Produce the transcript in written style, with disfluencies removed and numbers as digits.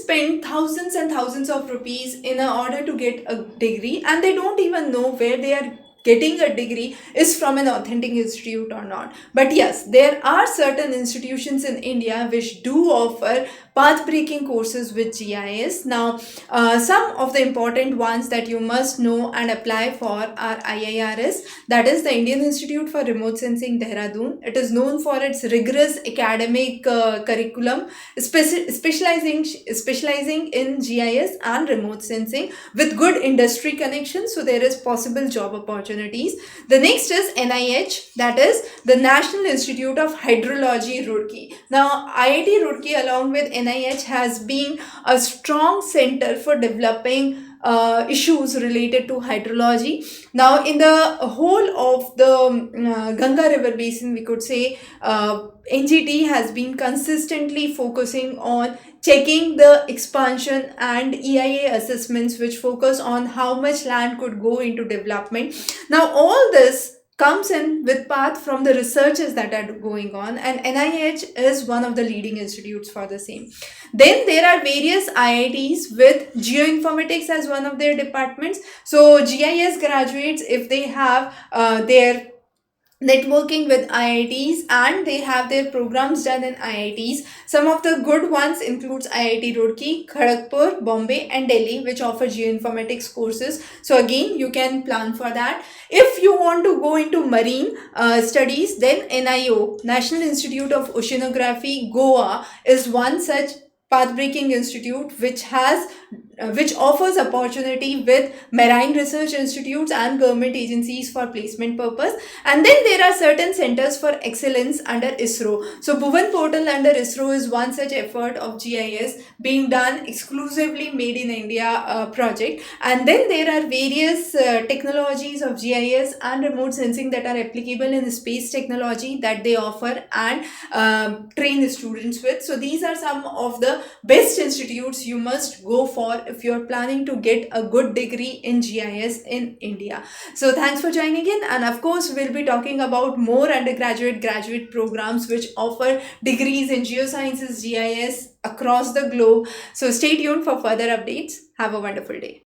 spend thousands and thousands of rupees in order to get a degree, and they don't even know where they are getting a degree is from an authentic institute or not. But yes, there are certain institutions in India which do offer path breaking courses with GIS. Now, some of the important ones that you must know and apply for are IIRS, that is the Indian Institute for Remote Sensing, Dehradun. It is known for its rigorous academic curriculum, specializing in GIS and remote sensing with good industry connections, so there is possible job opportunities. The next is NIH, that is the National Institute of Hydrology, Roorkee. Now, IIT Roorkee along with NIH has been a strong center for developing issues related to hydrology. Now, in the whole of the Ganga River Basin, we could say NGT has been consistently focusing on checking the expansion and EIA assessments, which focus on how much land could go into development. Now, all this comes in with path from the researches that are going on, and NIH is one of the leading institutes for the same. Then there are various IITs with geoinformatics as one of their departments. So GIS graduates, if they have their networking with IITs and they have their programs done in IITs. Some of the good ones includes IIT Roorkee, Kharagpur, Bombay and Delhi, which offer geoinformatics courses. So again, you can plan for that. If you want to go into marine studies, then NIO, National Institute of Oceanography, Goa, is one such path-breaking institute which offers opportunity with marine research institutes and government agencies for placement purpose. And then there are certain centers for excellence under ISRO. So Bhuvan portal under ISRO is one such effort of GIS being done exclusively made in India project. And then there are various technologies of GIS and remote sensing that are applicable in space technology that they offer and train the students with. So these are some of the best institutes you must go for if you're planning to get a good degree in GIS in India. So thanks for joining in, and of course we'll be talking about more undergraduate graduate programs which offer degrees in geosciences, GIS across the globe. So stay tuned for further updates. Have a wonderful day.